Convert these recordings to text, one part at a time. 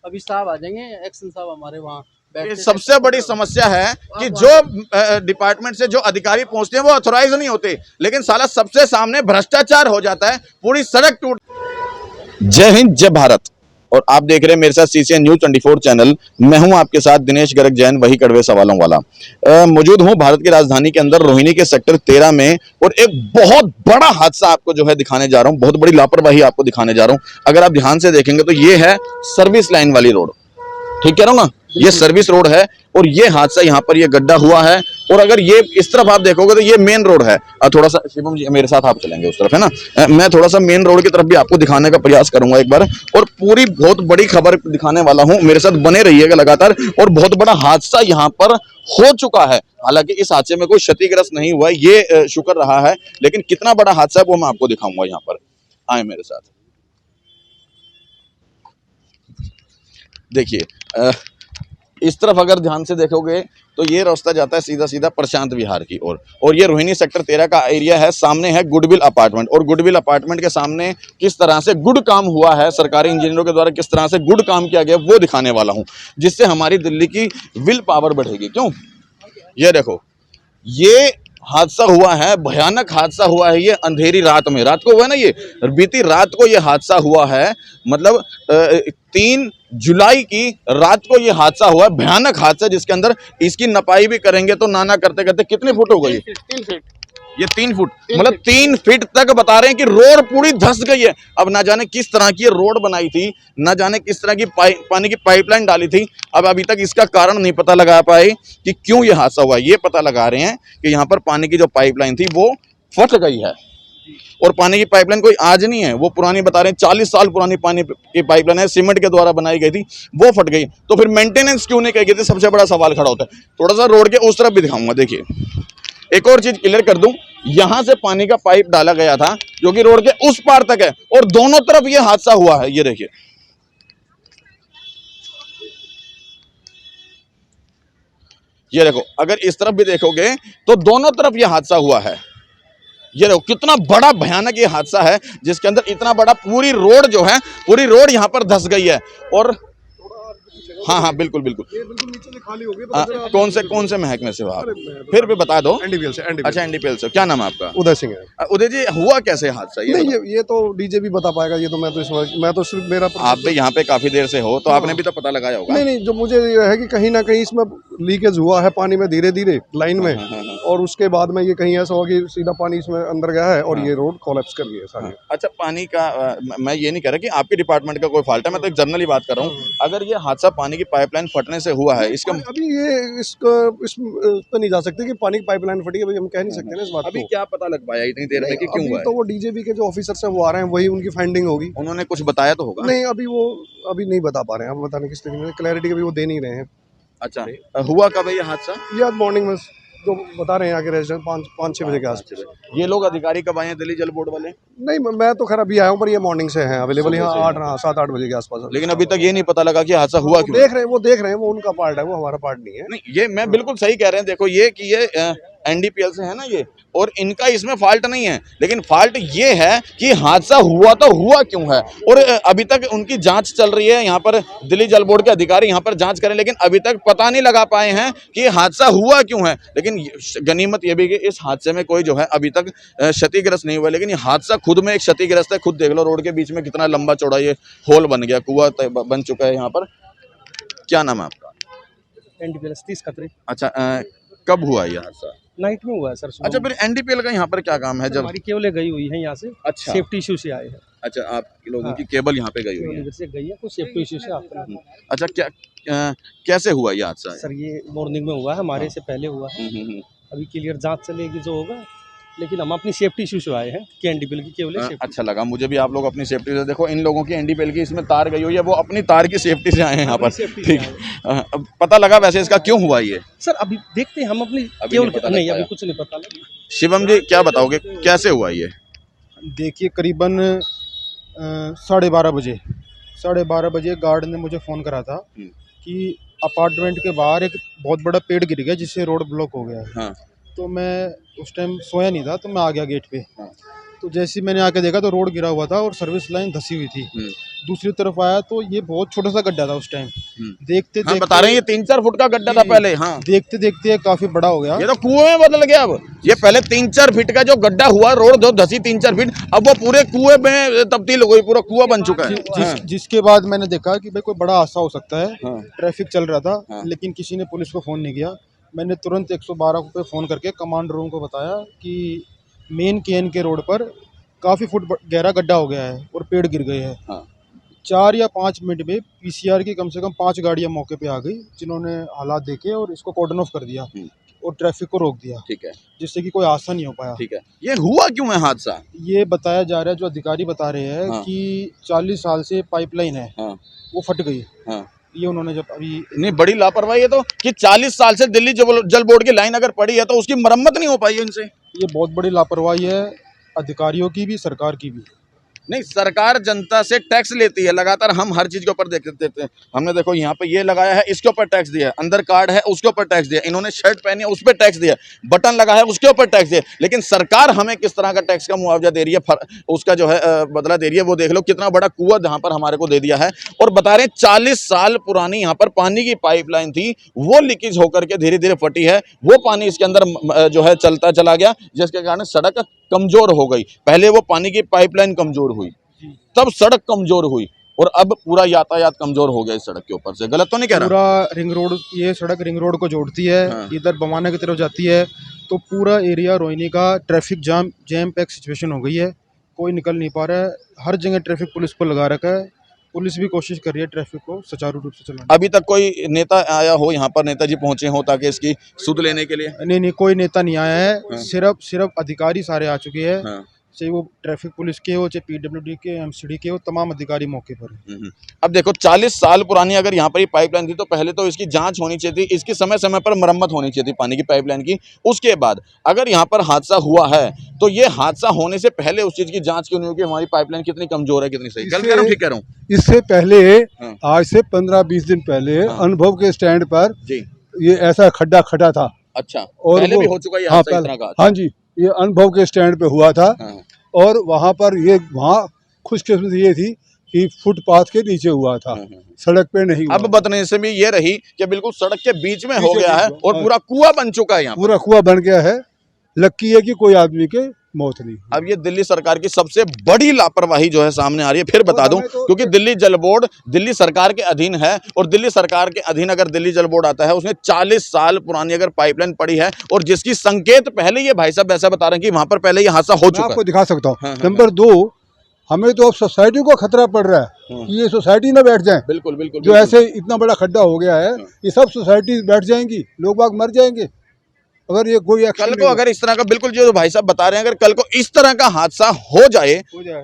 अभी साहब आ जाएंगे, एक्शन साहब हमारे वहाँ सबसे बड़ी समस्या है कि जो डिपार्टमेंट से जो अधिकारी पहुंचते हैं वो ऑथोराइज नहीं होते, लेकिन साला सबसे सामने भ्रष्टाचार हो जाता है, पूरी सड़क टूट। जय हिंद, जय भारत। और आप देख रहे हैं मेरे साथ सीसीएन न्यूज 24 चैनल। मैं हूं आपके साथ दिनेश गर्ग जैन, वही कड़वे सवालों वाला। मौजूद हूं भारत की राजधानी के अंदर रोहिणी के सेक्टर 13 में, और एक बहुत बड़ा हादसा आपको जो है दिखाने जा रहा हूं, बहुत बड़ी लापरवाही आपको दिखाने जा रहा हूं। अगर आप ध्यान से देखेंगे तो ये है सर्विस लाइन वाली रोड, ठीक कह रहा हूं ना, ये सर्विस रोड है, और ये हादसा यहाँ पर ये गड्ढा हुआ है। और अगर ये इस तरफ आप देखोगे तो ये मेन रोड है। थोड़ा सा शिवम जी मेरे साथ आप चलेंगे उस तरफ, है ना। मैं थोड़ा सा मेन रोड की तरफ भी आपको दिखाने का प्रयास करूंगा एक बार, और पूरी बहुत बड़ी खबर दिखाने वाला हूं। मेरे साथ बने रहिएगा लगातार। और बहुत बड़ा हादसा यहाँ पर हो चुका है, हालांकि इस हादसे में कोई क्षतिग्रस्त नहीं हुआ है, ये शुक्र रहा है, लेकिन कितना बड़ा हादसा है वो मैं आपको दिखाऊंगा। यहाँ पर आए मेरे साथ, देखिए इस तरफ अगर ध्यान से देखोगे तो ये रास्ता जाता है सीधा सीधा प्रशांत विहार की ओर, और ये रोहिणी सेक्टर 13 का एरिया है। सामने है गुडविल अपार्टमेंट, और गुडविल अपार्टमेंट के सामने किस तरह से गुड काम हुआ है, सरकारी इंजीनियरों के द्वारा किस तरह से गुड काम किया गया वो दिखाने वाला हूं, जिससे हमारी दिल्ली की विल पावर बढ़ेगी। क्यों, ये देखो, ये हादसा हुआ है, भयानक हादसा हुआ है। ये अंधेरी रात में, रात को हुआ है ना, ये बीती रात को ये हादसा हुआ है। मतलब 3 जुलाई की रात को ये हादसा हुआ है, भयानक हादसा, जिसके अंदर इसकी नपाई भी करेंगे तो नाना करते करते कितने फुट हो गई, 3 फीट, ये 3 फुट, मतलब 3 फीट तक बता रहे हैं कि रोड पूरी धंस गई है। अब ना जाने किस तरह की रोड बनाई थी, ना जाने किस तरह की पानी की पाइपलाइन डाली थी। अब अभी तक इसका कारण नहीं पता लगा पाए कि क्यों ये हादसा हुआ। ये पता लगा रहे हैं कि यहाँ पर पानी की जो पाइपलाइन थी वो फट गई है, और पानी की पाइपलाइन कोई आज नहीं है, वो पुरानी बता रहे हैं, 40 साल पुरानी पानी की पाइपलाइन है, सीमेंट के द्वारा बनाई गई थी, वो फट गई। तो फिर मेंटेनेंस क्यों नहीं की गई थी, सबसे बड़ा सवाल खड़ा होता है। थोड़ा सा रोड के उस तरफ भी दिखाऊंगा। देखिए, एक और चीज क्लियर कर दूं, यहां से पानी का पाइप डाला गया था जो कि रोड के उस पार तक है, और दोनों तरफ ये हादसा हुआ है। ये देखिए, ये देखो, अगर इस तरफ भी देखोगे तो दोनों तरफ ये हादसा हुआ है। ये देखो कितना बड़ा भयानक ये हादसा है, जिसके अंदर इतना बड़ा पूरी रोड जो है, पूरी रोड यहां पर धंस गई है। और हाँ हाँ बिल्कुल बिल्कुल, ये बिल्कुल नीचे से खाली हो गई। कौन से महकमे से हो आप, फिर भी बता दो। एनडीपीएल से। अच्छा, एनडीपीएल से। क्या नाम है आपका? उदय सिंह है। उदय जी, हुआ कैसे हादसा? नहीं, ये तो डीजे भी बता पाएगा। ये तो मैं तो सिर्फ मेरा, आप भी यहाँ पे काफी देर से हो, तो आपने भी तो पता लगाया होगा। नहीं, जो मुझे ये है कि कहीं ना कहीं इसमें लीकेज हुआ है पानी में, धीरे धीरे लाइन में, और उसके बाद में ये कहीं ऐसा हुआ कि सीधा पानी इसमें अंदर गया है और ये रोड कोलैप्स कर गई है सारी। अच्छा, पानी का मैं ये नहीं कह रहा कि आपके डिपार्टमेंट का कोई फॉल्ट है, मैं तो एक जनरली बात कर रहा हूँ। अगर ये हादसा पानी की पाइपलाइन फटने से हुआ है, इसका अभी ये इस पे नहीं जा सकते कि पानी की पाइपलाइन फटी है, भाई हम कह नहीं सकते ना इस बात को। अभी क्या पता लग पाया इतनी देर में कि क्यों हुआ है? तो वो डीजेबी के जो ऑफिसर है वो आ रहे हैं, वही उनकी फाइंडिंग होगी। उन्होंने कुछ बताया तो होगा। नहीं, अभी नहीं बता पा रहे हैं। हम बताने किस तरीके में क्लैरिटी कभी वो दे नहीं रहे हैं। अच्छा, हुआ कब है ये हादसा? ये आज मॉर्निंग में जो बता रहे हैं आगे रेजिडेंट 5-6 बजे के आसपास। ये लोग अधिकारी कब आए हैं, दिल्ली जल बोर्ड वाले? नहीं, मैं तो खैर अभी आया हूँ, पर ये मॉर्निंग से हैं अवेलेबल यहाँ 7-8 बजे के आसपास। लेकिन अभी तक ये नहीं पता लगा कि हादसा हुआ क्यों। वो देख रहे हैं, वो उनका पार्ट है, वो हमारा पार्ट नहीं है। नहीं, ये मैं बिल्कुल सही कह रहे हैं। देखो, ये कि ये एनडीपीएल से है ना ये, और इनका इसमें फॉल्ट नहीं है, लेकिन फॉल्ट ये है कि हादसा हुआ तो हुआ क्यों है। और अभी तक उनकी जांच चल रही है, यहाँ पर दिल्ली जल बोर्ड के अधिकारी यहाँ पर जांच करें, लेकिन अभी तक पता नहीं लगा पाए हैं कि हादसा हुआ क्यों है। लेकिन गनीमत ये भी कि इस हादसे में कोई जो है अभी तक क्षतिग्रस्त नहीं हुआ, लेकिन ये हादसा खुद में एक क्षतिग्रस्त है। खुद देख लो, रोड के बीच में कितना लंबा चौड़ा ये होल बन गया, कुआं बन चुका है यहाँ पर। क्या नाम है आपका? एनडीपीएल 30 खतरे। अच्छा, कब हुआ ये हादसा? नाइट में हुआ है सर। अच्छा, फिर एनडीपीएल का यहाँ पर क्या काम है? जब हमारी केबलें गई हुई है यहाँ से। अच्छा, सेफ्टी इशू से आए हैं। अच्छा, आप लोगों की केबल यहाँ पे गई हुई है। इधर से गई है, कुछ सेफ्टी इशू से आते हैं। अच्छा, क्या कैसे हुआ ये हादसा? सर ये मॉर्निंग में हुआ है, हमारे से पहले हुआ है। अभी क्लियर जांच चलेगी जो होगा, लेकिन हम अपनी सेफ्टी इशू से आए हैं कि एनडीपीएल की केबलें सेफ्टी। अच्छा लगा मुझे भी, आप लोग अपनी सेफ्टी से। देखो, इन लोगों की एनडीपीएल की इसमें तार गई हुई है, वो अपनी तार की सेफ्टी से आए हैं यहाँ पर। ठीक, पता लगा वैसे इसका क्यों हुआ ये? सर अभी देखते हैं हम अपनी केबल। नहीं, अभी कुछ नहीं पता लगा। शिवम जी, क्या बताओगे कैसे हुआ ये? देखिए, करीबन 12:30 बजे गार्ड ने मुझे फ़ोन करा था कि अपार्टमेंट के बाहर एक बहुत बड़ा पेड़ गिर गया, जिससे रोड ब्लॉक हो गया है। हाँ। तो मैं उस टाइम सोया नहीं था, तो मैं आ गया गेट पे। तो जैसे ही मैंने आके देखा तो रोड गिरा हुआ था और सर्विस लाइन धसी हुई थी। दूसरी तरफ आया तो ये बहुत छोटा सा गड्ढा था उस टाइम। देखते हम बता रहे हैं ये 3-4 फुट का गड्ढा था पहले। हाँ, देखते देखते काफी बड़ा हो गया। ये तो कुएं में बदल गया। अब ये पहले 3-4 फीट का जो गड्ढा हुआ, रोड जो धसी 3-4 फीट, अब वो पूरे कुएं में तब्दील हो गई, पूरा कुआं बन चुका है। जिसके बाद मैंने देखा कि भाई कोई बड़ा हादसा हो सकता है। हाँ। ट्रैफिक चल रहा था, हाँ। लेकिन किसी ने पुलिस को फ़ोन नहीं किया। मैंने तुरंत 112 पे फ़ोन करके कमांडर रूम को बताया कि मेन केन के रोड पर काफ़ी फुट गहरा गड्ढा हो गया है और पेड़ गिर गए हैं। हाँ। 4 या 5 मिनट में पीसीआर की कम से कम 5 गाड़ियां मौके पे आ गई, जिन्होंने हालात देखे और इसको कॉर्डन ऑफ कर दिया और ट्रैफिक को रोक दिया। ठीक है, जिससे कि कोई हादसा नहीं हो पाया। ठीक है। ये हुआ क्यों है हादसा? ये बताया जा रहा है, जो अधिकारी बता रहे हैं हाँ। कि 40 साल से पाइपलाइन है, हाँ। वो फट गई। हाँ। ये उन्होंने जब अभी नहीं, बड़ी लापरवाही है तो कि 40 साल से दिल्ली जल बोर्ड की लाइन अगर पड़ी है तो उसकी मरम्मत नहीं हो पाई है इनसे। ये बहुत बड़ी लापरवाही है अधिकारियों की भी, सरकार की भी। नहीं, सरकार जनता से टैक्स लेती है लगातार। हम हर चीज के ऊपर देते हैं। हमने देखो यहाँ पे ये लगाया है, इसके ऊपर टैक्स दिया, अंदर कार्ड है उसके ऊपर टैक्स दिया, इन्होंने शर्ट पहनी है उस पर टैक्स दिया, बटन लगा है उसके ऊपर टैक्स दिया। लेकिन सरकार हमें किस तरह का टैक्स का मुआवजा दे रही है, उसका जो है बदला दे रही है। वो देख लो कितना बड़ा कुआं यहाँ पर हमारे को दे दिया है। और बता रहे 40 साल पुरानी यहाँ पर पानी की पाइपलाइन थी, वो लीकेज होकर के धीरे धीरे फटी है। वो पानी इसके अंदर जो है चलता चला गया, जिसके कारण सड़क कमजोर हो गई। पहले वो पानी की पाइपलाइन कमजोर हुई, तब सड़क कमजोर हुई, और अब पूरा यातायात कमजोर हो गया इस सड़क के ऊपर से। गलत तो नहीं कह रहा? पूरा रिंग रोड, ये सड़क रिंग रोड को जोड़ती है। हाँ। इधर बवाना की तरफ जाती है तो पूरा एरिया रोहिणी का ट्रैफिक जैम पैक सिचुएशन हो गई है। कोई निकल नहीं पा रहा है। हर जगह ट्रैफिक पुलिस को लगा रखा है। पुलिस भी कोशिश कर रही है ट्रैफिक को सुचारू रूप से चलाने। अभी तक कोई नेता आया हो यहाँ पर, नेताजी पहुंचे हो ताकि इसकी सुध लेने के लिए? नहीं, कोई नेता नहीं आया है। हाँ। सिर्फ अधिकारी सारे आ चुके हैं। हाँ। चाहे वो ट्रैफिक पुलिस के हो, चाहे पीडब्ल्यूडी के, एमसीडी के हो, तमाम अधिकारी मौके पर हैं। अब देखो 40 साल पुरानी अगर यहाँ पर ये पाइपलाइन थी तो पहले तो इसकी जांच होनी चाहिए थी, इसकी समय समय पर मरम्मत होनी चाहिए थी पानी की पाइपलाइन की। उसके बाद अगर यहाँ पर हादसा हुआ है तो ये हादसा होने से पहले उस चीज की जांच क्यों नहीं होगी, हमारी पाइपलाइन कितनी कमजोर है, कितनी सही। गलत कह रहा हूं, ठीक कह रहा हूं? इससे पहले हाँ। आज से 15-20 दिन पहले अनुभव के स्टैंड पर जी। ये ऐसा खड्डा खड़ा था। अच्छा, और पहले वो- भी हो चुका है ये हाँ, हादसा इस तरह का? हाँ जी, ये अनुभव के स्टैंड पे हुआ था। हाँ। और वहाँ पर वहाँ खुशकिस्मती ये थी कि फुटपाथ के नीचे हुआ था, सड़क पे नहीं हुआ। अब बदनसीबी ये रही कि बिल्कुल सड़क के बीच में हो बीचों गया है बीच में, और हाँ। पूरा कुआं बन चुका है यहाँ पर। पूरा कुआं बन गया है। लक्की है कि कोई आदमी के मौत नहीं। अब ये दिल्ली सरकार की सबसे बड़ी लापरवाही जो है सामने आ रही है। फिर बता दूं, क्योंकि दिल्ली जल बोर्ड दिल्ली सरकार के अधीन है, और दिल्ली सरकार के अधीन अगर दिल्ली जल बोर्ड आता है, उसने 40 साल पुरानी अगर पाइपलाइन पड़ी है और जिसकी संकेत पहले ये भाई साहब ऐसा बता रहे हैं कि वहां पर पहले ये हादसा हो मैं चुका आपको है। दिखा सकता हूँ। हाँ, नंबर 2, हमें तो अब सोसाइटी को खतरा पड़ रहा है कि ये सोसाइटी ना बैठ जाए। बिल्कुल बिल्कुल जो ऐसे इतना बड़ा खड्डा हो गया है, ये सब सोसाइटी बैठ जाएंगी, लोग बाग मर जाएंगे अगर ये कोई कल को अगर इस तरह का, बिल्कुल जो भाई साहब बता रहे हैं, अगर कल को इस तरह का हादसा हो जाए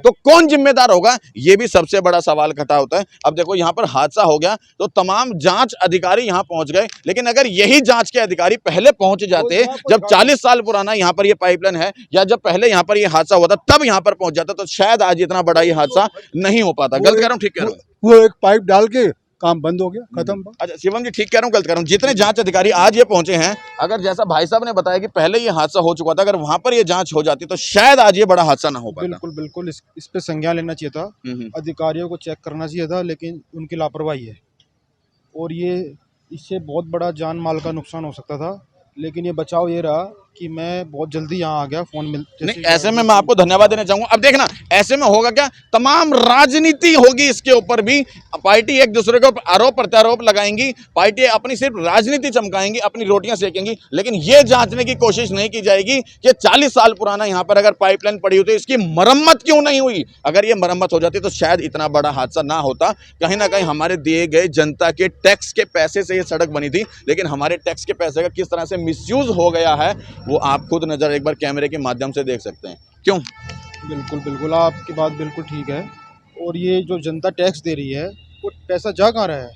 तो कौन जिम्मेदार होगा, ये भी सबसे बड़ा सवाल खड़ा होता है। अब देखो यहाँ पर हादसा हो गया तो तमाम जांच अधिकारी यहाँ पहुंच गए, लेकिन अगर यही जांच के अधिकारी पहले पहुंच जाते जब 40 साल पुराना यहाँ पर ये पाइपलाइन है, या जब पहले यहाँ पर ये हादसा हुआ था तब यहाँ पर पहुंच जाता, तो शायद आज इतना बड़ा ये हादसा नहीं हो पाता। गलत कह रहा हूँ, ठीक कह रहा हूँ? वो एक पाइप डाल के काम बंद हो गया, खत्म। अच्छा शिवम जी, ठीक कह रहा हूँ गलत कह रहा हूँ? जितने जांच अधिकारी आज ये पहुंचे हैं, अगर जैसा भाई साहब ने बताया कि पहले ये हादसा हो चुका था, अगर वहां पर ये जांच हो जाती तो शायद आज ये बड़ा हादसा ना हो पाता। बिल्कुल बिल्कुल, इस पे संज्ञान लेना चाहिए था। अधिकारियों को चेक करना चाहिए था, लेकिन उनकी लापरवाही है और ये इससे बहुत बड़ा जान माल का नुकसान हो सकता था। लेकिन ये बचाव ये रहा कि मैं बहुत जल्दी यहाँ आ गया, फोन मिलते। नहीं, ऐसे में मैं आपको धन्यवाद देना चाहूंगा। अब देखना ऐसे में होगा क्या, तमाम राजनीति होगी इसके ऊपर भी। पार्टी एक दूसरे को आरोप प्रत्यारोप लगाएंगी, पार्टी अपनी सिर्फ राजनीति चमकाएंगी, अपनी रोटियां सेकेंगी, लेकिन ये जांचने की कोशिश नहीं की जाएगी कि 40 साल पुराना यहाँ पर अगर पाइपलाइन पड़ी हुई तो इसकी मरम्मत क्यों नहीं हुई। अगर ये मरम्मत हो जाती तो शायद इतना बड़ा हादसा ना होता। कहीं ना कहीं हमारे दिए गए जनता के टैक्स के पैसे से ये सड़क बनी थी, लेकिन हमारे टैक्स के पैसे का किस तरह से मिसयूज हो गया है वो आप खुद नजर एक बार कैमरे के माध्यम से देख सकते हैं। क्यों? बिल्कुल बिल्कुल, आपकी बात बिल्कुल ठीक है। और ये जो जनता टैक्स दे रही है वो पैसा जा कहाँ रहा है?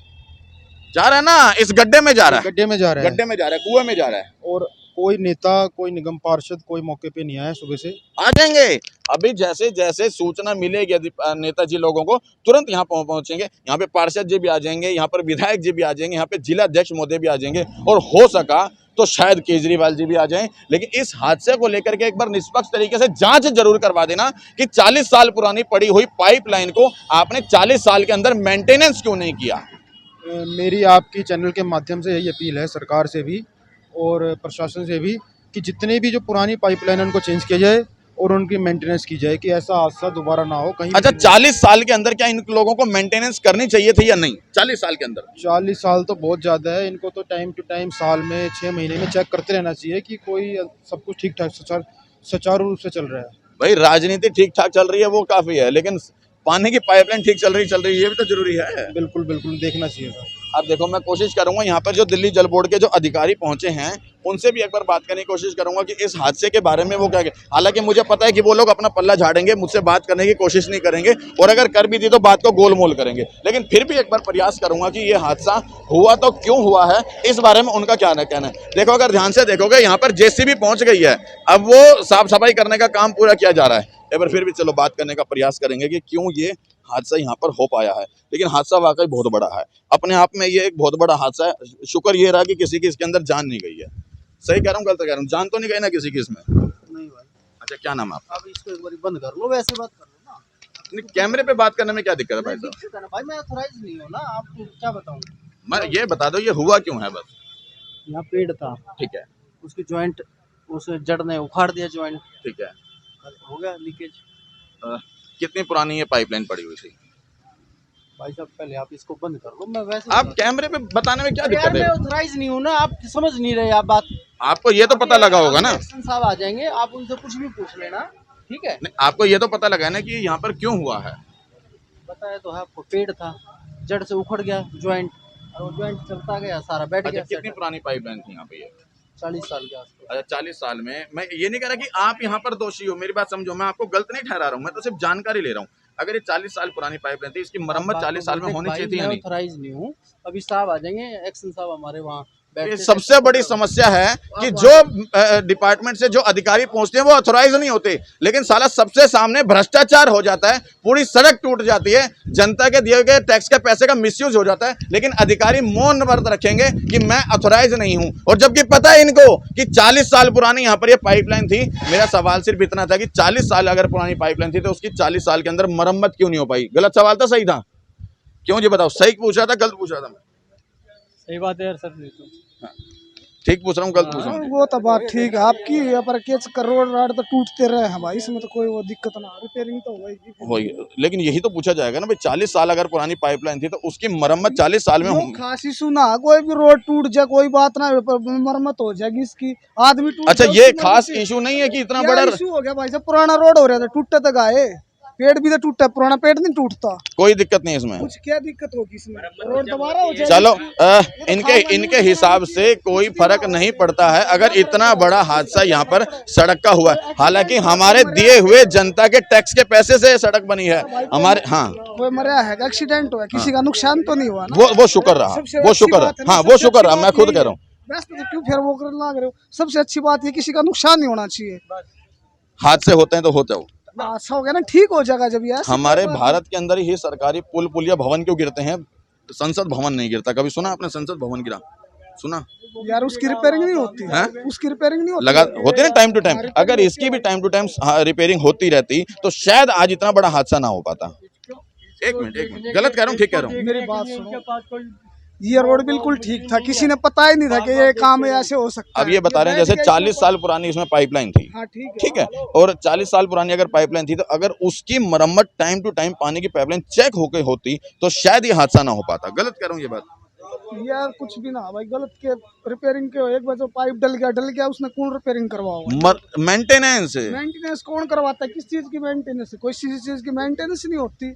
जा रहा है ना, इस गड्ढे में जा रहा है, गड्ढे में जा रहा है, गड्ढे में जा रहा है, कुएं में जा रहा है। और कोई नेता, कोई निगम पार्षद कोई मौके पे नहीं आया सुबह से। आ जाएंगे अभी, जैसे जैसे सूचना मिलेगी नेताजी लोगों को तुरंत यहाँ पहुंचेंगे। यहाँ पे पार्षद जी भी आ जाएंगे, यहाँ पर विधायक जी भी आ जाएंगे, यहाँ पे जिला अध्यक्ष महोदय भी आ जाएंगे, और हो सका तो शायद केजरीवाल जी भी आ जाएं। लेकिन इस हादसे को लेकर के एक बार निष्पक्ष तरीके से जांच जरूर करवा देना कि 40 साल पुरानी पड़ी हुई पाइपलाइन को आपने 40 साल के अंदर मेंटेनेंस क्यों नहीं किया। मेरी आपकी चैनल के माध्यम से यही अपील है सरकार से भी और प्रशासन से भी कि जितने भी जो पुरानी पाइपलाइन उनको चेंज किया जाए और उनकी मेंटेनेंस की जाए कि ऐसा हादसा दोबारा ना हो कहीं। अच्छा, 40 साल के अंदर क्या इन लोगों को मेंटेनेंस करनी चाहिए थी या नहीं? 40 साल के अंदर 40 साल तो बहुत ज़्यादा है। इनको तो टाइम टू टाइम साल में 6 महीने में चेक करते रहना चाहिए कि कोई सब कुछ ठीक ठाक सुचारू रूप से चल रहा है। भाई राजनीति ठीक ठाक चल रही है वो काफी है, लेकिन पानी की पाइपलाइन ठीक चल रही है ये भी तो जरूरी है। बिल्कुल बिल्कुल देखना चाहिए था। अब देखो, मैं कोशिश करूंगा यहाँ पर जो दिल्ली जल बोर्ड के जो अधिकारी पहुंचे हैं उनसे भी एक बार बात करने की कोशिश करूंगा कि इस हादसे के बारे में वो क्या कहें। हालांकि मुझे पता है कि वो लोग अपना पल्ला झाड़ेंगे, मुझसे बात करने की कोशिश नहीं करेंगे, और अगर कर भी दी तो बात को गोलमोल करेंगे। लेकिन फिर भी एक बार प्रयास करूंगा कि ये हादसा हुआ तो क्यों हुआ है, इस बारे में उनका क्या कहना है। देखो, अगर ध्यान से देखोगे यहाँ पर JCB पहुंच गई है, अब वो साफ सफाई करने का काम पूरा किया जा रहा है। एक बार फिर भी चलो बात करने का प्रयास करेंगे कि क्यों ये हादसा यहाँ पर हो पाया है। लेकिन हादसा वाकई बहुत बड़ा है, अपने आप में ये एक बहुत बड़ा हादसा है। शुक्र ये रहा कि किसी की इसके अंदर जान नहीं गई है। सही कह रहा हूँ गलत कह रहा हूँ? जान तो नहीं गई ना किसी की इसमें? नहीं भाई। अच्छा, क्या नाम है आपका? अब इसको एक बार बंद कर लो, वैसे बात कर लो ना। नहीं, कैमरे पे बात करने में क्या दिक्कत है भाई साहब? दिक्कत है ना भाई, मैं ऑथराइज नहीं हूँ ना, आपको क्या बताऊँ। मैं ये बता दो ये हुआ क्यों है बस। यहाँ पेड़ था, ठीक है, उसकी जॉइंट उस जड़ ने उखाड़ दिया जॉइंट, ठीक है। हो गया लीकेज। कितनी पुरानी ये पाइपलाइन पड़ी हुई थी? भाई साहब पहले आप इसको बंद कर लो, मैं वैसे आप कैमरे पे बताने में क्या यार दिक्कत मैं है? ऑथराइज नहीं हूँ ना, आप समझ नहीं रहे आप बात। आपको ये तो पता लगा होगा ना? एक्शन साहब आ जाएंगे, आप उनसे कुछ भी पूछ लेना, ठीक है। नहीं, आपको ये तो पता लगा है ना कि यहाँ पर क्यों हुआ है? बताया तो है आपको, पेड़ था, जड़ से उखड़ गया ज्वाइंट, और वो ज्वाइंट चलता गया, सारा बैठ अच्छा, गया। कितनी पुरानी पाइपलाइन थी यहाँ पे ये? 40 साल के आसपास। अच्छा, 40 साल में। मैं ये नहीं कह रहा कि आप यहाँ पर दोषी हो, मेरी बात समझो, मैं आपको गलत नहीं ठहरा रहा हूँ, मैं तो सिर्फ जानकारी ले रहा हूँ। अगर ये 40 साल पुरानी पाइपलाइन थी, इसकी मरम्मत 40 साल में होनी चाहिए थी या नहीं? ऑथराइज नहीं हूँ, अभी साहब आ जाएंगे, एक्शन साहब हमारे वहाँ ये सबसे बड़ी समस्या है कि जो डिपार्टमेंट से जो अधिकारी पहुंचते हैं वो ऑथोराइज नहीं होते, लेकिन साला सबसे सामने भ्रष्टाचार हो जाता है, पूरी सड़क टूट जाती है, जनता के दिए गए टैक्स के पैसे का मिसयूज हो जाता है, लेकिन अधिकारी मौन व्रत रखेंगे कि मैं ऑथोराइज नहीं हूं। और जबकि पता है इनको कि 40 साल पुरानी यहाँ पर ये पाइपलाइन थी। मेरा सवाल सिर्फ इतना था कि 40 साल अगर पुरानी पाइपलाइन थी तो उसकी 40 साल के अंदर मरम्मत क्यों नहीं हो पाई? गलत सवाल था, सही था? क्यों जी बताओ, सही पूछ रहा था गलत पूछ रहा था? मैं सही बात है यार सर, ठीक पूछ रहा हूँ गलत पूछ रहा हूँ? वो तो बात ठीक है आपकी, पर केच करोड़ राड तो टूटते रहे हैं भाई, इसमें तो कोई वो दिक्कत ना, रिपेयरिंग तो होगी। लेकिन यही तो पूछा जाएगा ना भाई, 40 साल अगर पुरानी पाइपलाइन थी तो उसकी मरम्मत 40 साल में होगी। खासी सुना, कोई भी रोड टूट जाए कोई बात ना, मरम्मत हो जाएगी इसकी। आदमी टूट अच्छा, ये खास इशू नहीं है कि इतना बड़ा इशू हो गया भाई साहब, पुराना रोड हो रहा था, टूटता तो गाये, पेड़ भी तो टूटता, पुराना पेड़ नहीं टूटता, कोई दिक्कत नहीं इसमें। कुछ क्या दिक्कत होगी इसमें, रोड दोबारा हो जाएगी। चलो, इनके हिसाब से कोई फर्क नहीं पड़ता है अगर इतना बड़ा हादसा यहाँ पर सड़क का हुआ है। हालांकि हमारे दिए हुए जनता के टैक्स के पैसे से सड़क बनी है हमारे। हाँ, कोई मरा है, एक्सीडेंट हुआ, किसी का नुकसान तो नहीं हुआ ना? वो शुक्र रहा, वो शुक्र रहा। हाँ, वो शुक्र रहा, मैं खुद कह रहा हूँ। बस तो क्यों फिर वो कर लग रहे हो? सबसे अच्छी बात है किसी का नुकसान नहीं होना चाहिए। हादसे होते हैं तो होते हो, अच्छा हो गया ना, ठीक हो जाएगा जब यार। हमारे भारत के अंदर ही सरकारी पुल पुलिया भवन क्यों गिरते हैं, संसद भवन नहीं गिरता? कभी सुना आपने संसद भवन गिरा? सुना यार? उसकी रिपेयरिंग नहीं होती है, उसकी रिपेयरिंग नहीं होती लगा होती है ना टाइम टू टाइम। अगर इसकी भी टाइम टू टाइम रिपेयरिंग होती रहती तो शायद आज इतना बड़ा हादसा ना हो पाता। एक मिनट, गलत कह रहा हूँ ठीक कह रहा हूँ? मेरी बात सुनो, ये रोड बिल्कुल ठीक था, किसी ने पता ही नहीं था कि ये काम ऐसे हो सकता है। अब ये बता रहे हैं जैसे 40 साल पुरानी इसमें पाइपलाइन थी। हाँ, ठीक है, और 40 साल पुरानी अगर पाइपलाइन थी तो अगर उसकी मरम्मत टाइम टू टाइम पानी की पाइपलाइन चेक होकर होती तो शायद ये हादसा ना हो पाता। गलत कह रहा हूँ ये बात? यार कुछ भी ना भाई, गलत के रिपेयरिंग के एक बार जो पाइप डल गया उसने कौन रिपेयरिंग करवाओ? मेंटेनेंस कौन करवाता है? किस चीज की मेंटेनेंस? कोई चीज की मेंटेनेंस नहीं होती।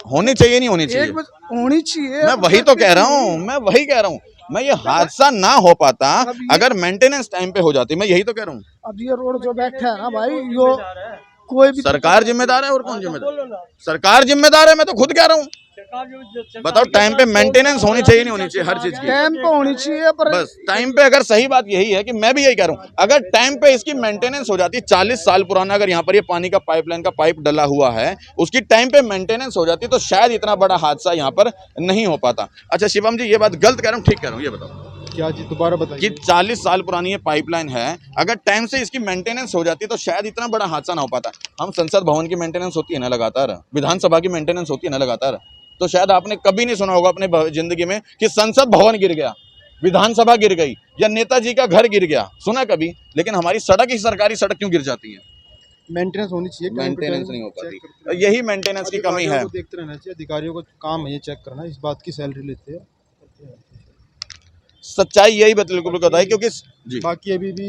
होनी चाहिए, नहीं होनी चाहिए? होनी चाहिए। मैं वही तो कह रहा हूँ, मैं ये हादसा ना हो पाता अगर मेंटेनेंस टाइम पे हो जाती। मैं यही तो कह रहा हूँ। अब ये रोड जो बैठा है ना भाई, यो कोई भी सरकार जिम्मेदार है और कौन जिम्मेदार? सरकार जिम्मेदार है, मैं तो खुद कह रहा हूँ। बताओ, टाइम पे मेंटेनेंस होनी चाहिए, नहीं होनी चाहिए? हर चीज की टाइम पे होनी चाहिए, पर बस टाइम पे। अगर सही बात यही है कि मैं भी यही कह रहा हूँ, अगर टाइम पे इसकी मेंटेनेंस हो जाती, 40 साल पुराना अगर यहाँ पर ये पानी का पाइपलाइन का पाइप डला हुआ है, उसकी टाइम पे मेंटेनेंस हो जाती तो शायद इतना बड़ा हादसा यहाँ पर नहीं हो पाता। अच्छा शिवम जी, ये बात गलत कह रहा हूँ ठीक कह रहा हूँ, ये बताओ? क्या जी, दोबारा कि बताइए। 40 साल पुरानी ये पाइपलाइन है, अगर टाइम से इसकी मेंटेनेंस हो जाती तो शायद इतना बड़ा हादसा ना हो पाता। हम संसद भवन की मेंटेनेंस होती है ना लगातार, विधानसभा की मेंटेनेंस होती है ना लगातार, तो शायद आपने कभी नहीं सुना होगा अपने जिंदगी में कि संसद भवन गिर गया, विधानसभा गिर गई या नेताजी का घर गिर गया, सुना कभी? लेकिन हमारी सड़क ही सरकारी सड़क क्यों गिर जाती है? मेंटेनेंस होनी चाहिए, time to मेंटेनेंस time नहीं हो check पाती, करते रहना। यही मेंटेनेंस की कमी है। अधिकारियों को देखते रहना चाहिए, अधिकारियों का काम है ये चेक करना, इस बात की सैलरी लेते हैं। सच्चाई यही बिल्कुल बताई, क्योंकि जी बाकी अभी भी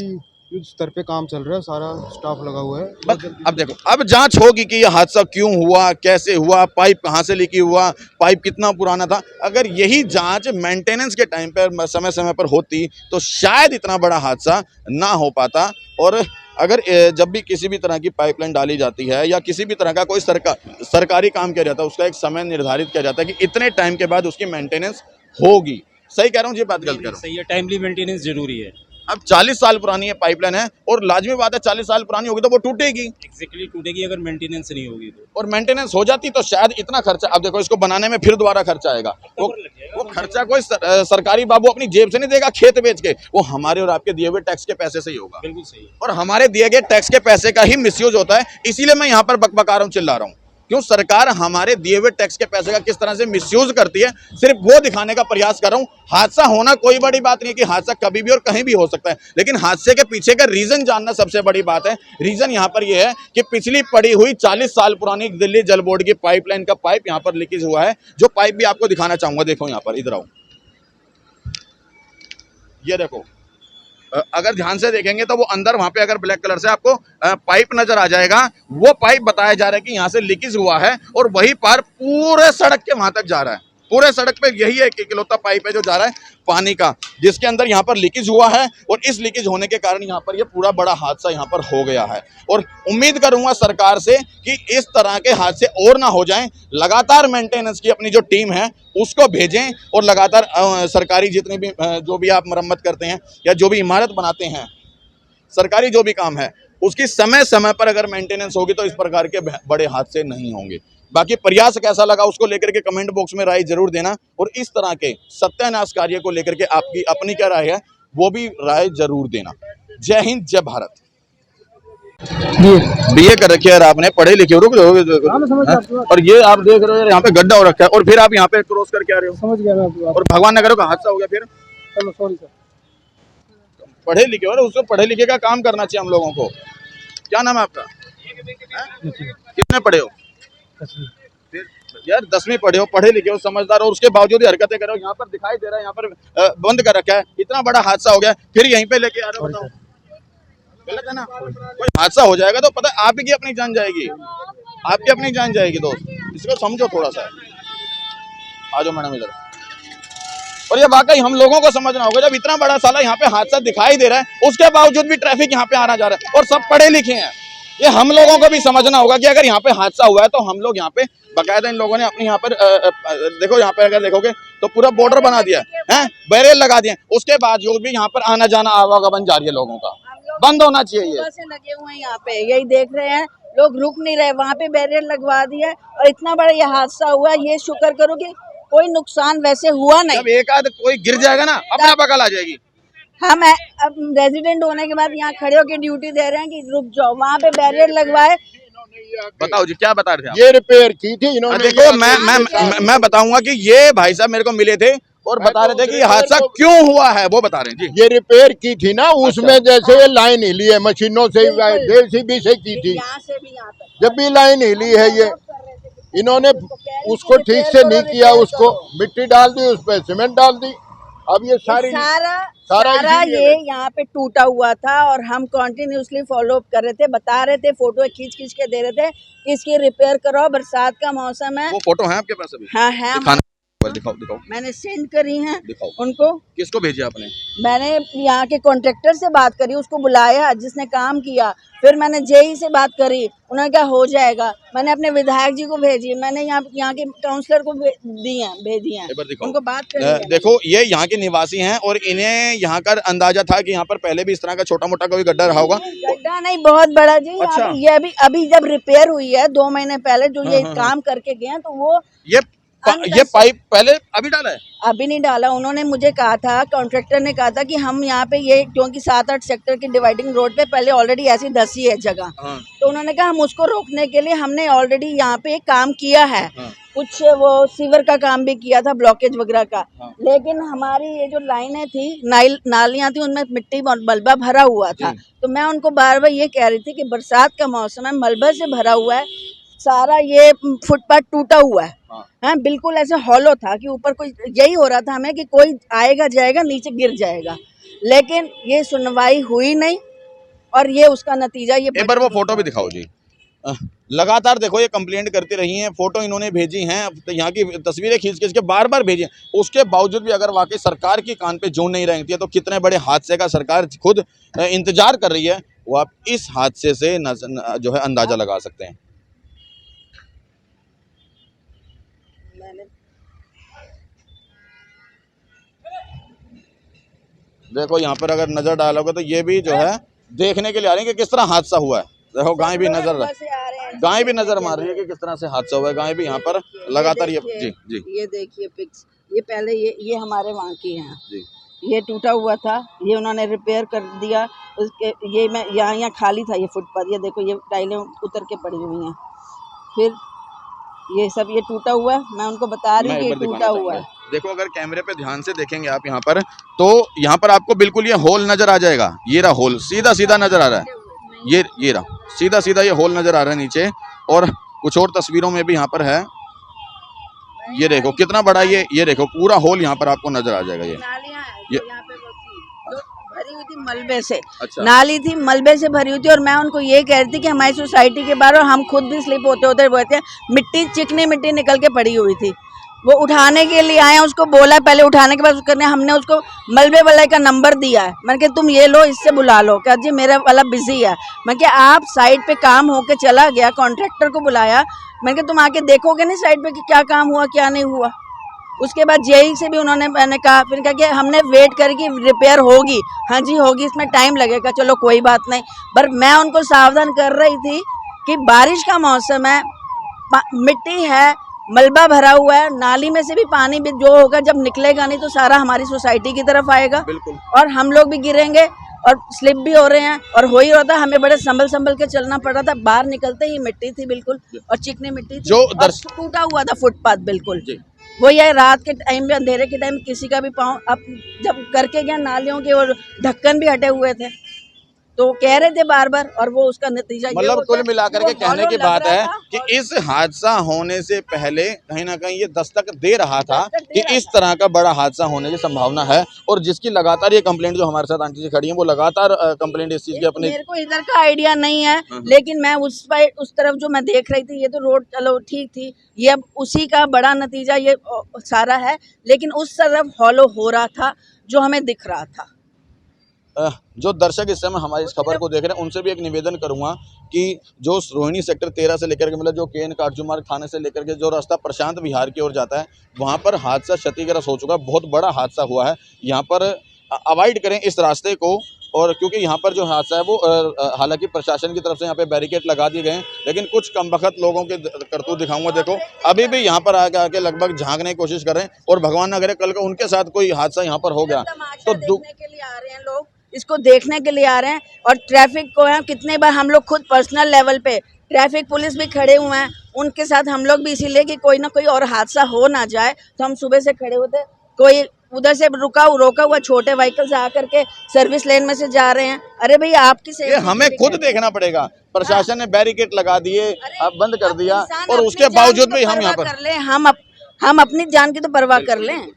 युद्ध स्तर पे काम चल रहा है, सारा स्टाफ लगा हुआ है। बस अब देखो, अब जांच होगी कि ये हादसा क्यों हुआ, कैसे हुआ, पाइप कहाँ से लीक हुआ, पाइप कितना पुराना था। अगर यही जांच मेंटेनेंस के टाइम पर समय समय पर होती तो शायद इतना बड़ा हादसा ना हो पाता। और अगर जब भी किसी भी तरह की पाइपलाइन डाली जाती है या किसी भी तरह का कोई सरकारी काम किया जाता है, उसका एक समय निर्धारित किया जाता है कि इतने टाइम के बाद उसकी मेंटेनेंस होगी। सही कह रहा हूँ, ये बात गलत कर रहा हूँ? सही है, टाइमली मेंटेनेंस जरूरी है। अब 40 साल पुरानी ये पाइपलाइन है और लाजमी बात है 40 साल पुरानी होगी तो वो टूटेगी, एग्जैक्टली टूटेगी अगर मेंटेनेंस नहीं होगी तो। और मेंटेनेंस हो जाती तो शायद इतना खर्चा, अब देखो इसको बनाने में फिर दोबारा खर्चा आएगा, वो खर्चा कोई सरकारी बाबू अपनी जेब से नहीं देगा खेत बेच के, वो हमारे और आपके दिए हुए टैक्स के पैसे से ही होगा। बिल्कुल सही। और हमारे दिए गए टैक्स के पैसे का ही मिसयूज होता है, इसीलिए मैं यहाँ पर बकबका रहा हूँ, चिल्ला रहा हूँ। क्यों सरकार हमारे दिए हुए टैक्स के पैसे का किस तरह से मिसयूज करती है, सिर्फ वो दिखाने का प्रयास कर रहा हूँ। हादसा होना कोई बड़ी बात नहीं है कि हादसा कभी भी और कहीं भी हो सकता है, लेकिन हादसे के पीछे का रीजन जानना सबसे बड़ी बात है। रीजन यहाँ पर यह है कि पिछली पड़ी हुई 40 साल पुरानी दिल्ली जल बोर्ड की पाइपलाइन का पाइप यहाँ पर लीकेज हुआ है, जो पाइप भी आपको दिखाना चाहूंगा। देखो यहाँ पर, इधर आओ, ये देखो, अगर ध्यान से देखेंगे तो वो अंदर वहां पे अगर ब्लैक कलर से आपको पाइप नजर आ जाएगा, वो पाइप बताया जा रहा है कि यहाँ से लीकेज हुआ है और वही पार पूरे सड़क के वहां तक जा रहा है। पूरे सड़क पे यही एक इकलौता पाइप है जो जा रहा है पानी का, जिसके अंदर यहाँ पर लीकेज हुआ है और इस लीकेज होने के कारण यहाँ पर ये पूरा बड़ा हादसा यहाँ पर हो गया है। और उम्मीद करूंगा सरकार से कि इस तरह के हादसे और ना हो जाएं, लगातार मेंटेनेंस की अपनी जो टीम है उसको भेजें और लगातार सरकारी जितनी भी जो भी आप मरम्मत करते हैं या जो भी इमारत बनाते हैं, सरकारी जो भी काम है उसकी समय समय पर अगर मेंटेनेंस होगी तो इस प्रकार के बड़े हादसे नहीं होंगे। बाकी प्रयास कैसा लगा उसको लेकर के कमेंट बॉक्स में राय जरूर देना, और इस तरह के सत्यानाश कार्य को लेकर के आपकी अपनी क्या राय है वो भी राय जरूर देना। जय हिंद, जय भारत। बीए कर रखी है आपने, पढ़े लिखे हो, और ये आप देख रहे हो यहाँ पे गड्ढा हो रखा है और फिर आप यहाँ पे क्रॉस करके आ रहे हो। समझ गया मैं आपकी बात। और भगवान नगर का हादसा हो गया, फिर चलो सॉरी सर। पढ़े लिखे हो ना, उसको पढ़े लिखे का काम करना चाहिए हम लोगों को। क्या नाम है आपका? कितने पढ़े हो? फिर यार 10वीं पढ़े हो, पढ़े लिखे हो, समझदार हो, उसके बावजूद ही हरकतें करो। यहाँ पर दिखाई दे रहा है, यहाँ पर बंद कर रखा है, इतना बड़ा हादसा हो गया, फिर यहीं पे लेके आ रहे हो। बताओ गलत है ना? कोई हादसा हो जाएगा तो पता आप ही की अपनी जान जाएगी, आपकी अपनी जान जाएगी दोस्त, इसको समझो थोड़ा सा। आ जाओ मैडम इधर। और ये वाकई हम लोगों को समझना होगा, जब इतना बड़ा साला यहाँ पे हादसा दिखाई दे रहा है उसके बावजूद भी ट्रैफिक यहाँ पे आना जा रहा है और सब पढ़े लिखे हैं, ये हम लोगों को भी समझना होगा कि अगर यहाँ पे हादसा हुआ है तो हम लोग यहाँ पे बाकायदा इन लोगों ने अपने यहाँ पर देखो, यहाँ पे अगर देखोगे तो पूरा बॉर्डर बना दिया है, बैरियर लगा दिए, उसके बावजूद भी यहाँ पर आना जाना आवागमन जारी है लोगों का। बंद होना चाहिए ये। से लगे हुए हैं यहाँ पे, यही देख रहे हैं, लोग रुक नहीं रहे, वहाँ पे बैरियर लगवा दिया और इतना बड़ा ये हादसा हुआ। ये शुक्र करो कि कोई नुकसान वैसे हुआ नहीं। जब एक आध कोई गिर जाएगा ना अपना बगल आ जाएगी। हम अब रेजिडेंट होने के बाद यहाँ खड़े होकर ड्यूटी दे रहे हैं कि रुक जाओ, वहाँ पे बैरियर लगवाए। बताओ जी क्या बता रहे थे? ये रिपेयर की थी इन्होंने। देखो मैं बताऊंगा कि ये भाई साहब मेरे को मिले थे और बता रहे थे कि हादसा क्यों हुआ है, वो बता रहे हैं जी। ये रिपेयर की थी ना, उसमें जैसे ये लाइन हिली है मशीनों से, जेसीबी से की थी, यहाँ से भी यहाँ तक जब भी लाइन हिली है ये इन्होंने उसको ठीक से नहीं किया, उसको मिट्टी डाल दी, उस पर सीमेंट डाल दी। अब ये सारा ये यहाँ पे टूटा हुआ था और हम कंटिन्यूसली फॉलो अप कर रहे थे, बता रहे थे, फोटो खींच के दे रहे थे कि इसकी रिपेयर करो, बरसात का मौसम है। वो फोटो है आपके पास अभी? हाँ है, दिखाओ। मैंने सेंड करी हैं दिखाओ। उनको। किसको भेजा आपने? मैंने यहाँ के कॉन्ट्रैक्टर से बात करी, उसको बुलाया जिसने काम किया, फिर मैंने जेई से बात करी, उन्होंने कहा हो जाएगा। मैंने अपने विधायक जी को भेजी, मैंने यहाँ के काउंसलर को भेजी हैं, उनको बात करी। देखो ये यहाँ के निवासी हैं और इन्हें यहाँ का अंदाजा था कि यहाँ पर पहले भी इस तरह का छोटा मोटा कोई गड्ढा रहा होगा। गड्ढा नहीं, बहुत बड़ा जी। अच्छा। ये अभी जब रिपेयर हुई है 2 महीने पहले जो ये काम करके गए हैं, तो वो ये ये पाइप पहले अभी डाला है? अभी नहीं डाला, उन्होंने मुझे कहा था, कॉन्ट्रैक्टर ने कहा था कि हम यहाँ पे ये क्योंकि 7-8 सेक्टर की डिवाइडिंग रोड पे पहले ऑलरेडी ऐसी धसी है जगह, तो उन्होंने कहा हम उसको रोकने के लिए हमने ऑलरेडी यहाँ पे काम किया है, कुछ वो सीवर का काम भी किया था, ब्लॉकेज वगैरह का, लेकिन हमारी ये जो लाइनें थी, नालियां थी, उनमें मिट्टी मलबा भरा हुआ था। तो मैं उनको बार बार ये कह रही थी कि बरसात का मौसम है, मलबा से भरा हुआ है, सारा ये फुटपाथ टूटा हुआ है, हाँ बिल्कुल ऐसे हॉलो था कि ऊपर कोई, यही हो रहा था हमें कि कोई आएगा जाएगा नीचे गिर जाएगा, लेकिन ये सुनवाई हुई नहीं और ये उसका नतीजा ये। एक बार वो फोटो भी दिखाओ जी। लगातार देखो ये कंप्लेंट करती रही हैं, फोटो इन्होंने भेजी हैं, तो यहाँ की तस्वीरें खींच के बार बार भेजी हैं, उसके बावजूद भी अगर वाकई सरकार की कान पे जूं नहीं रहती है तो कितने बड़े हादसे का सरकार खुद इंतजार कर रही है, वो आप इस हादसे से जो है अंदाजा लगा सकते हैं। देखो यहाँ पर अगर नजर डालोगे तो ये भी जो है देखने के लिए आ रहे हैं कि किस तरह हादसा हुआ है। देखो गाय भी नजर मार रही है कि किस तरह से हादसा हुआ है। गाय भी यहाँ पर लगातार ये जी ये देखिए पिक्स, ये पहले ये हमारे वहाँ की हैं जी, ये टूटा हुआ था, ये उन्होंने रिपेयर कर दिया, उसके ये मैं यहाँ खाली था ये फुटपाथ, ये देखो ये टाइलें उतर के पड़ी हुई हैं, फिर ये सब ये टूटा हुआ है, मैं उनको बता रही हूँ कि टूटा हुआ है। देखो अगर कैमरे पे ध्यान से देखेंगे आप यहाँ पर, तो यहाँ पर आपको बिल्कुल ये होल नजर आ जाएगा, ये रहा होल, सीधा सीधा नजर आ रहा है, ये रहा सीधा सीधा ये होल नजर आ रहा है नीचे, और कुछ और तस्वीरों में भी यहाँ पर है, ये देखो कितना बड़ा ये देखो पूरा होल यहाँ पर आपको नजर आ जाएगा। ये भरी हुई थी मलबे से, अच्छा। नाली थी मलबे से भरी हुई थी, और मैं उनको ये कह रही थी कि हमारी सोसाइटी के बाहर, और हम खुद भी स्लिप होते हैं, मिट्टी चिकनी मिट्टी निकल के पड़ी हुई थी, वो उठाने के लिए आए, उसको बोला पहले, उठाने के बाद हमने उसको मलबे वाले का नंबर दिया है, मैंने कहा तुम ये लो, इससे बुला लो, क्या जी मेरा वाला बिजी है, मैं क्या आप साइड पे काम होके चला गया, कॉन्ट्रैक्टर को बुलाया, मैंने कहा तुम आके देखोगे नहीं साइड पे कि क्या काम हुआ क्या नहीं हुआ। उसके बाद जेई से भी मैंने कहा, फिर कहा कि हमने वेट करके रिपेयर होगी, हाँ जी होगी, इसमें टाइम लगेगा, चलो कोई बात नहीं, पर मैं उनको सावधान कर रही थी कि बारिश का मौसम है, मिट्टी है, मलबा भरा हुआ है, नाली में से भी पानी भी जो होगा जब निकलेगा नहीं तो सारा हमारी सोसाइटी की तरफ आएगा, और हम लोग भी गिरेंगे, और स्लिप भी हो रहे हैं, और हो ही रहा था, हमें बड़े संभल के चलना पड़ रहा था, बाहर निकलते ही मिट्टी थी बिल्कुल, और चिकनी मिट्टी थी, और टूटा हुआ था फुटपाथ बिल्कुल। वो ये रात के टाइम में, अंधेरे के टाइम किसी का भी पाँव, अब जब करके गया नालियों के और ढक्कन भी हटे हुए थे, तो कह रहे थे बार बार, और वो उसका नतीजा मतलब कुल मिलाकर के कहने की बात है कि इस हादसा होने से पहले कहीं ना कहीं ये दस्तक दे रहा था कि इस तरह का बड़ा हादसा होने की संभावना है, और जिसकी लगातार ये कंप्लेंट, जो हमारे साथ आंटी जी खड़ी हैं, वो लगातार कंप्लेंट इस चीज की अपने, मेरे को इधर का आइडिया नहीं है, लेकिन मैं उस तरफ जो मैं देख रही थी, ये तो रोड चलो ठीक थी, ये अब उसी का बड़ा नतीजा ये सारा है, लेकिन उस तरफ हॉलो हो रहा था जो हमें दिख रहा था। जो दर्शक इस समय हमारी इस खबर को देख रहे हैं उनसे भी एक निवेदन करूंगा कि जो रोहिणी सेक्टर 13 से लेकर के मतलब जो केन काटजूमार्ग थाने से लेकर के जो रास्ता प्रशांत विहार की ओर जाता है, वहां पर हादसा क्षतिग्रस्त हो चुका है, बहुत बड़ा हादसा हुआ है, यहाँ पर अवॉइड करें इस रास्ते को, और क्योंकि यहाँ पर जो हादसा है वो हालांकि प्रशासन की तरफ से यहाँ पे बैरिकेड लगा दिए गए हैं, लेकिन कुछ कमबख्त लोगों के करतूत दिखाऊंगा। देखो अभी भी यहाँ पर आके लगभग झांकने की कोशिश कर रहे हैं, और भगवान न करे कल को उनके साथ कोई हादसा यहाँ पर हो गया तो देखने के लिए आ रहे हैं लोग, इसको देखने के लिए आ रहे हैं, और ट्रैफिक को है कितने बार हम लोग खुद पर्सनल लेवल पे ट्रैफिक पुलिस भी खड़े हुए हैं, उनके साथ हम लोग भी इसीलिए कि कोई ना कोई और हादसा हो ना जाए, तो हम सुबह से खड़े होते, कोई उधर से रोका हुआ छोटे व्हीकल से आकर के सर्विस लेन में से जा रहे हैं, अरे भैया आपकी सेफ्टी हमें खुद देखना पड़ेगा, प्रशासन ने बैरिकेड लगा दिए, अब बंद कर दिया, और उसके बावजूद भी हम यहाँ पर कर ले, हम अपनी जान की तो परवाह कर लें,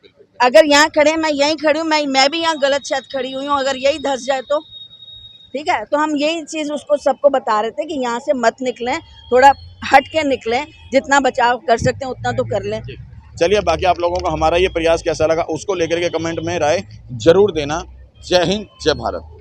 अगर यहाँ खड़े, मैं यहीं खड़ी हूँ, मैं भी यहाँ गलत शायद खड़ी हुई हूँ, अगर यही धस जाए तो ठीक है, तो हम यही चीज़ उसको सबको बता रहे थे कि यहाँ से मत निकलें, थोड़ा हट के निकलें, जितना बचाव कर सकते हैं उतना तो कर लें। चलिए बाकी आप लोगों को हमारा ये प्रयास कैसा लगा उसको लेकर के कमेंट में राय जरूर देना। जय हिंद, जय भारत।